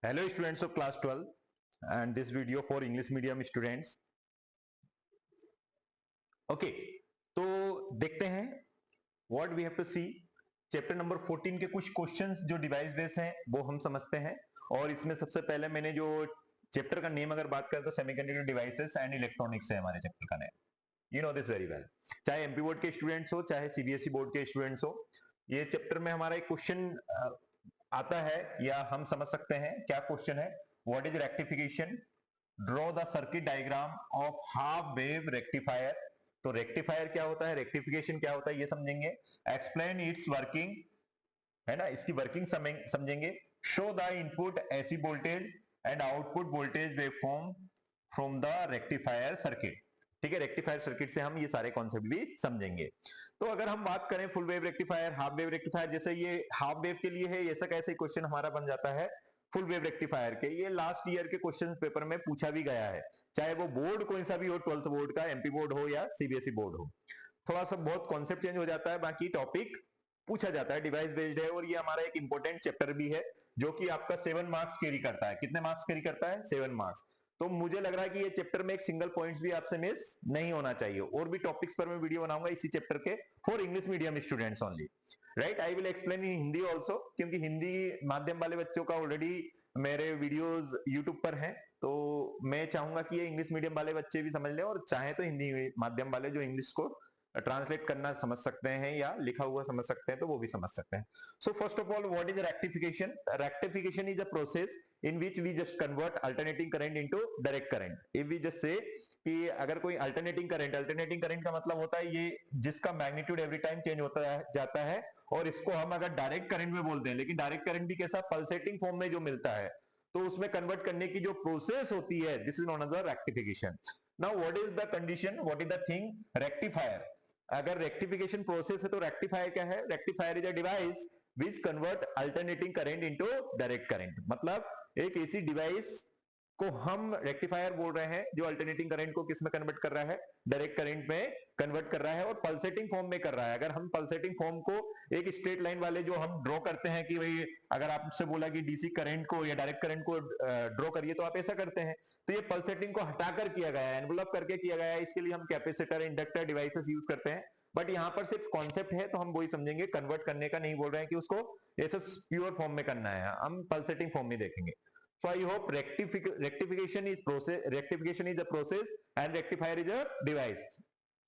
Hello students of class 12 and this video for English medium students. Okay, तो देखते हैं what we have to see. Chapter number 14 के कुछ questions जो device based हैं वो हम समझते हैं और इसमें सबसे पहले मैंने जो चैप्टर का नेम अगर बात करें तो सेमीकंडक्टर डिवाइसेस एंड इलेक्ट्रॉनिक्स है हमारे चैप्टर का name. You know this very well. चाहे एमपी बोर्ड के स्टूडेंट्स हो चाहे सीबीएसई बोर्ड के स्टूडेंट्स हो, ये चैप्टर में हमारा एक क्वेश्चन आता है या हम समझ सकते हैं. क्या क्वेश्चन है? What is rectification? Draw the circuit diagram of half wave rectifier. तो रेक्टिफायर क्या होता है, रेक्टिफिकेशन क्या होता है, ये समझेंगे. एक्सप्लेन इट्स वर्किंग, है ना, इसकी वर्किंग समझेंगे. Show the input AC voltage and output voltage waveform from the rectifier circuit. ठीक है, रेक्टिफायर सर्किट से हम ये सारे कॉन्सेप्ट भी समझेंगे. तो अगर हम बात करें full wave rectifier, half wave rectifier, जैसे ये हाफ वेव के लिए है, ऐसा कैसे क्वेश्चन हमारा बन जाता है फुल वेव रेक्टिफायर के. ये लास्ट ईयर के क्वेश्चन पेपर में पूछा भी गया है, चाहे वो बोर्ड कोई सा भी हो, 12th बोर्ड का, एमपी बोर्ड हो या सीबीएसई बोर्ड हो. थोड़ा सा बहुत कॉन्सेप्ट चेंज हो जाता है, बाकी टॉपिक पूछा जाता है. डिवाइस बेस्ड है और ये हमारा एक इंपॉर्टेंट चैप्टर भी है जो कि आपका 7 मार्क्स कैरी करता है. कितने मार्क्स कैरी करता है? 7 मार्क्स. तो मुझे लग रहा है कि ये चैप्टर में एक सिंगल पॉइंट्स भी आपसे मिस नहीं होना चाहिए. और भी टॉपिक्स पर मैं वीडियो बनाऊंगा इसी चैप्टर के for English medium students only. Right, I will explain in Hindi also, क्योंकि हिंदी माध्यम वाले बच्चों का ऑलरेडी मेरे वीडियोस यूट्यूब पर हैं. तो मैं चाहूंगा कि ये इंग्लिश मीडियम वाले बच्चे भी समझ लें और चाहे तो हिंदी माध्यम वाले जो इंग्लिश को ट्रांसलेट करना समझ सकते हैं या लिखा हुआ समझ सकते हैं तो वो भी समझ सकते हैं. So first of all, what is rectification? Rectification is a process in which we just convert alternating current into direct current. If we just say कि अगर कोई alternating current का मतलब होता है ये जिसका मैग्नीट्यूड एवरी टाइम चेंज होता है जाता है, और इसको हम अगर डायरेक्ट करंट में बोलते हैं, लेकिन डायरेक्ट करंट भी कैसा, पल्सेटिंग फॉर्म में जो मिलता है, तो उसमें कन्वर्ट करने की जो प्रोसेस होती है, this is known as the rectification. Now what is the condition, what is the thing? Rectifier. अगर रेक्टिफिकेशन प्रोसेस है तो रेक्टिफायर क्या है? Rectifier is a device which convert alternating current into direct current. मतलब एक ऐसी डिवाइस को हम रेक्टिफायर बोल रहे हैं जो अल्टरनेटिंग करंट को किस में कन्वर्ट कर रहा है? डायरेक्ट करंट में कन्वर्ट कर रहा है और पल्सेटिंग फॉर्म में कर रहा है. अगर हम पल्सेटिंग फॉर्म को एक स्ट्रेट लाइन वाले जो हम ड्रॉ करते हैं कि भाई अगर आपसे बोला कि डीसी करंट को या डायरेक्ट करंट को ड्रॉ करिए तो आप ऐसा करते हैं. तो ये पल्सेटिंग को हटाकर किया गया है, एनवलप करके किया गया है. इसके लिए हम कैपेसिटर, इंडक्टर, डिवाइसेस यूज करते हैं. बट यहां पर सिर्फ कॉन्सेप्ट है तो हम वही समझेंगे, कन्वर्ट करने का नहीं बोल रहे हैं कि उसको ऐसे प्योर फॉर्म में करना है, हम पल्सेटिंग फॉर्म में देखेंगे. So I hope rectification is a process and rectifier is a device.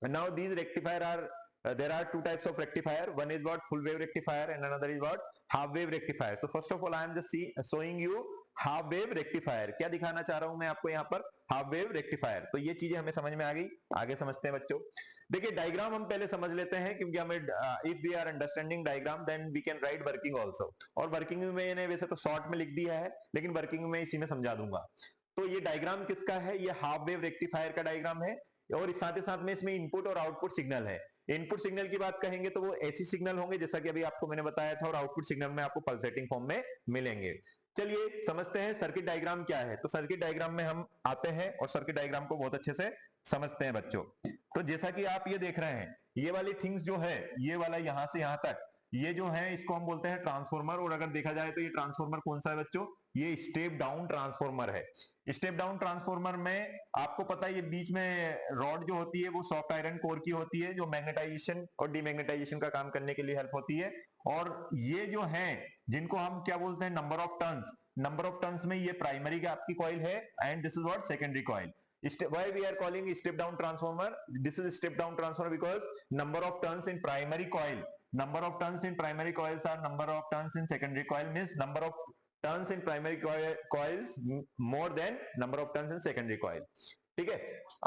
And now these rectifier are there are two types of rectifier. One is what full wave rectifier and another is what half wave rectifier. So first of all I am just showing you half wave rectifier. क्या दिखाना चाह रहा हूं मैं आपको यहाँ पर? Half wave rectifier. तो ये चीजें हमें समझ में आ गई. आगे समझते हैं बच्चों. देखिए डायग्राम हम पहले समझ लेते हैं, क्योंकि हमें if we are understanding diagram then we can write working also. और वर्किंग में मैंने वैसे तो शॉर्ट में लिख दिया है, लेकिन वर्किंग में इसी में समझा दूंगा. तो ये डायग्राम किसका है? ये हाफ वेव रेक्टिफायर का डायग्राम है. और साथ ही साथ में इसमें इनपुट और आउटपुट सिग्नल है. इनपुट सिग्नल की बात कहेंगे तो वो ऐसी सिग्नल होंगे जैसा कि अभी आपको मैंने बताया था, और आउटपुट सिग्नल में आपको पल्सेटिंग फॉर्म में मिलेंगे. चलिए समझते हैं सर्किट डायग्राम क्या है. तो सर्किट डायग्राम में हम आते हैं और सर्किट डायग्राम को बहुत अच्छे से समझते हैं बच्चों. तो जैसा कि आप ये देख रहे हैं, ये वाली थिंग्स जो है, ये वाला यहां से यहां तक, ये जो है इसको हम बोलते हैं ट्रांसफॉर्मर. और अगर देखा जाए तो ये ट्रांसफॉर्मर कौन सा है बच्चों? ये स्टेप डाउन ट्रांसफॉर्मर है. स्टेप डाउन ट्रांसफॉर्मर में आपको पता है ये बीच में रॉड जो होती है वो सॉफ्ट आयरन कोर की होती है, जो मैग्नेटाइजेशन और डीमैग्नेटाइजेशन का काम करने के लिए हेल्प होती है. और ये जो है जिनको हम क्या बोलते हैं? Number of turns. Number of turns में ये प्राइमरी का आपकी कॉइल है and this is what secondary coil. Why we are calling step down transformer? This is step down transformer because number of turns in primary coil, number of turns in primary coils are number of turns in secondary coil, means number of turns in primary coils more than number of turns in secondary coil. ठीक है,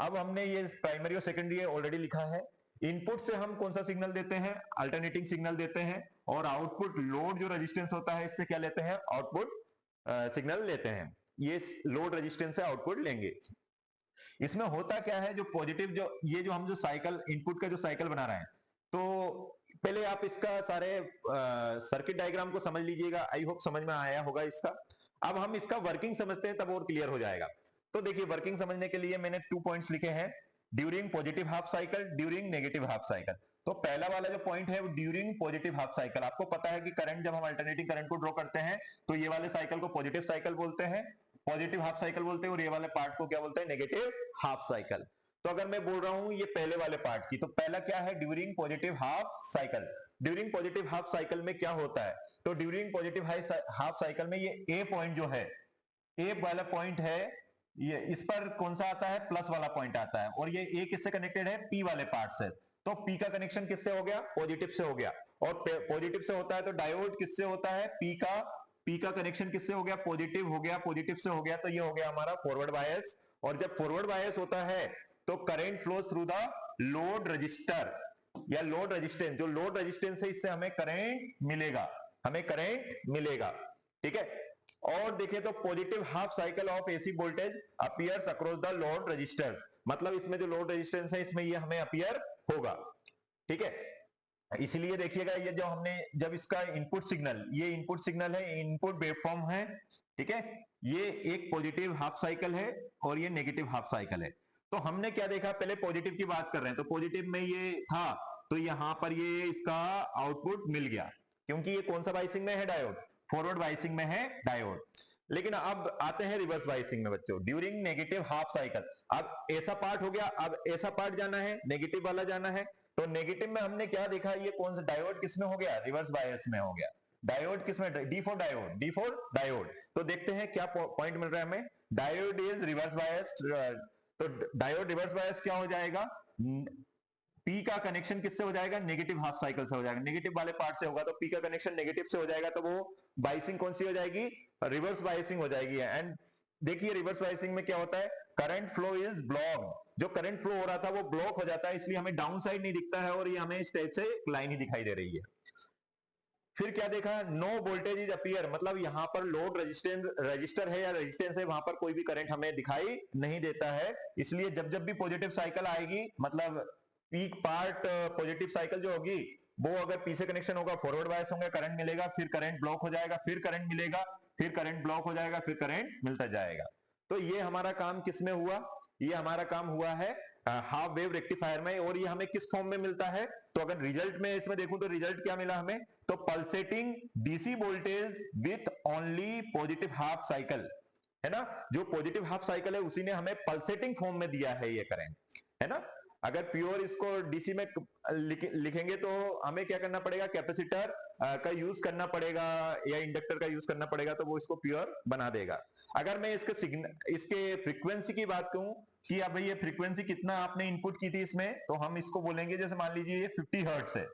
अब हमने ये primary और secondary already लिखा है. Input से हम कौन सा सिग्नल देते हैं? अल्टरनेटिंग सिग्नल देते हैं. और आउटपुट लोड जो रेजिस्टेंस होता है इससे क्या लेते हैं? आउटपुट सिग्नल लेते हैं. ये लोड रेजिस्टेंस से आउटपुट लेंगे. इसमें होता क्या है, जो पॉजिटिव जो ये जो हम जो साइकिल इनपुट का जो साइकिल बना रहे हैं, तो पहले आप इसका सारे सर्किट डायग्राम को समझ लीजिएगा. आई होप समझ में आया होगा इसका. अब हम इसका वर्किंग समझते हैं तब और क्लियर हो जाएगा. तो देखिए वर्किंग समझने के लिए मैंने 2 पॉइंट्स लिखे हैं. During positive half cycle, during negative half cycle. तो पहला वाला जो पॉइंट है वो ड्यूरिंग पॉजिटिव हाफ साइकिल, आपको पता है कि करंट जब हम अल्टरनेटिंग करंट को ड्रॉ करते हैं तो ये वाले साइकिल को पॉजिटिव साइकिल बोलते हैं, पॉजिटिव हाफ साइकिल बोलते हैं, और ये वाले पार्ट को क्या बोलते हैं, नेगेटिव हाफ साइकिल। तो अगर मैं बोल रहा हूं ये पहले वाले पार्ट की, तो पहला क्या है, during positive half cycle. During positive half cycle में क्या होता है, तो ड्यूरिंग पॉजिटिव हाफ साइकिल में ये ए पॉइंट जो है, ए वाला पॉइंट है, ये इस पर कौन सा आता है, प्लस वाला पॉइंट आता है, और ये ए किससे कनेक्टेड है, पी वाले पार्ट से। तो पी का कनेक्शन किससे हो गया, पॉजिटिव से हो गया, और पॉजिटिव से होता है तो डायोड किससे होता है, पी का कनेक्शन किससे हो गया, पॉजिटिव हो गया, पॉजिटिव से हो गया, तो ये हो गया हमारा फॉरवर्ड बायस। और जब फॉरवर्ड बायस होता है तो current flows through the load register या लोड रेजिस्टेंस, जो लोड रेजिस्टेंस है इससे हमें करंट मिलेगा, हमें करंट मिलेगा, ठीक है। और देखिए तो positive half cycle of AC voltage appears across the load resistors, मतलब इसमें जो लोड रेजिस्टेंस है इसमें ये हमें अपीयर होगा, ठीक है। इसलिए देखिएगा ये जो हमने जब इसका इनपुट सिग्नल, ये इनपुट सिग्नल है, इनपुट वेवफॉर्म है, ठीक है, ये एक पॉजिटिव हाफ साइकिल है और ये नेगेटिव हाफ साइकिल है। तो हमने क्या देखा, पहले पॉजिटिव की बात कर रहे हैं, तो पॉजिटिव में ये था, तो यहां पर ये इसका आउटपुट मिल गया, क्योंकि ये कौन सा बाइसिंग में है, डायोड, फॉरवर्ड बाइसिंग में है डायोड। लेकिन अब आते हैं रिवर्स बाइसिंग में बच्चों, ड्यूरिंग नेगेटिव हाफ साइकिल। अब ऐसा पार्ट हो गया, अब ऐसा पार्ट जाना है, नेगेटिव वाला जाना है, तो नेगेटिव में हमने क्या देखा, ये कौन सा डायोड किसमें हो गया, रिवर्स बायस में हो गया। डायोड किसमें, D for diode, D for diode. तो देखते हैं क्या पॉइंट मिल रहा है हमें, डायोड इज रिवर्स बायस। तो डायोड रिवर्स बायस क्या हो जाएगा, पी का कनेक्शन किससे हो जाएगा, नेगेटिव हाफ साइकिल से हो जाएगा, नेगेटिव वाले पार्ट से होगा, तो पी का कनेक्शन नेगेटिव से हो जाएगा, तो वो बाइसिंग कौन सी हो जाएगी, रिवर्स बाइसिंग हो जाएगी। एंड देखिए रिवर्स बाइसिंग में क्या होता है, करंट फ्लो इज ब्लॉक, जो करंट फ्लो हो रहा था वो ब्लॉक हो जाता है, इसलिए हमें डाउन साइड नहीं दिखता है और ये हमें इस टाइप से लाइन ही दिखाई दे रही है। फिर क्या देखा, नो वोल्टेज इज अपीयर, मतलब यहां पर लोड रजिस्टर है या रेजिस्टेंस है, वहां पर कोई भी करंट हमें दिखाई नहीं देता है। इसलिए जब जब भी पॉजिटिव साइकिल आएगी, मतलब पीक पार्ट पॉजिटिव साइकिल जो होगी, वो अगर पी से कनेक्शन होगा, फॉरवर्ड बायस होंगे, करंट मिलेगा, फिर करंट ब्लॉक हो जाएगा, फिर करंट मिलेगा, फिर करंट ब्लॉक हो जाएगा, फिर करंट मिलता जाएगा। तो ये हमारा काम किस में हुआ, ये हमारा काम हुआ है हाफ वेव रेक्टिफायर में। और ये हमें किस फॉर्म में मिलता है, तो अगर रिजल्ट में इसमें देखूं तो रिजल्ट क्या मिला हमें, तो pulsating DC voltage with only positive half cycle, है ना, जो पॉजिटिव हाफ साइकिल है उसी ने हमें पल्सेटिंग फॉर्म में दिया है ये करंट, है ना। अगर प्योर इसको डीसी में लिखेंगे तो हमें क्या करना पड़ेगा, कैपेसिटर का यूज करना पड़ेगा या इंडक्टर का यूज करना पड़ेगा, तो वो इसको प्योर बना देगा। अगर मैं इसके इसके फ्रीक्वेंसी की बात कहूं कि अब ये फ्रीक्वेंसी कितना आपने इनपुट की थी इसमें, तो हम इसको बोलेंगे, जैसे मान लीजिए ये 50 हर्ट्ज है,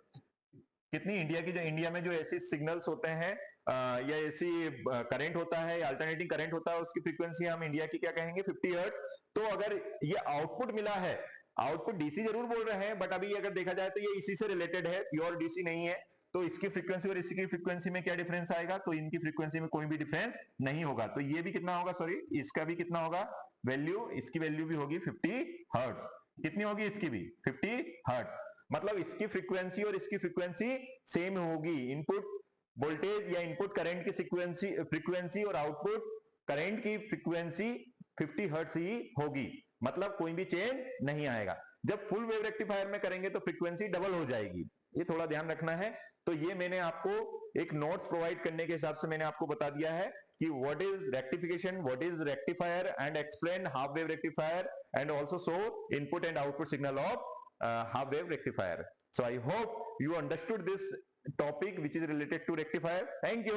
कितनी इंडिया में जो ऐसी सिग्नल्स होते हैं या ऐसी करंट होता है या अल्टरनेटिंग करंट होता है, उसकी फ्रीक्वेंसी हम इंडिया की क्या कहेंगे, 50 हर्ट्ज। तो अगर ये आउटपुट मिला है, आउटपुट डीसी जरूर बोल रहे हैं, बट अभी अगर देखा जाए तो ये इसी से रिलेटेड है, प्योर डीसी नहीं है, तो इसकी फ्रीक्वेंसी और इसकी फ्रीक्वेंसी में क्या डिफरेंस आएगा, तो इनकी फ्रीक्वेंसी में कोई भी डिफरेंस नहीं होगा, तो ये भी कितना होगा, सॉरी इसका भी कितना होगा वैल्यू, इसकी वैल्यू भी होगी 50 हर्ट्ज। कितनी होगी इसकी भी 50 हर्ट्ज, मतलब इसकी फ्रीक्वेंसी और इसकी फ्रीक्वेंसी सेम होगी। इनपुट वोल्टेज या इनपुट करंट की फ्रीक्वेंसी और आउटपुट करंट की फ्रीक्वेंसी 50 हर्ट्ज ही होगी, मतलब कोई भी चेंज नहीं आएगा। जब फुल वेव रेक्टिफायर में करेंगे तो फ्रीक्वेंसी डबल हो जाएगी, ये थोड़ा ध्यान रखना है। तो ये मैंने आपको एक नोट्स प्रोवाइड करने के हिसाब से मैंने आपको बता दिया है कि what is rectification, what is rectifier, and explain half wave rectifier, and also show input and output signal of half wave rectifier. So I hope you understood this topic which is related to rectifier. Thank you.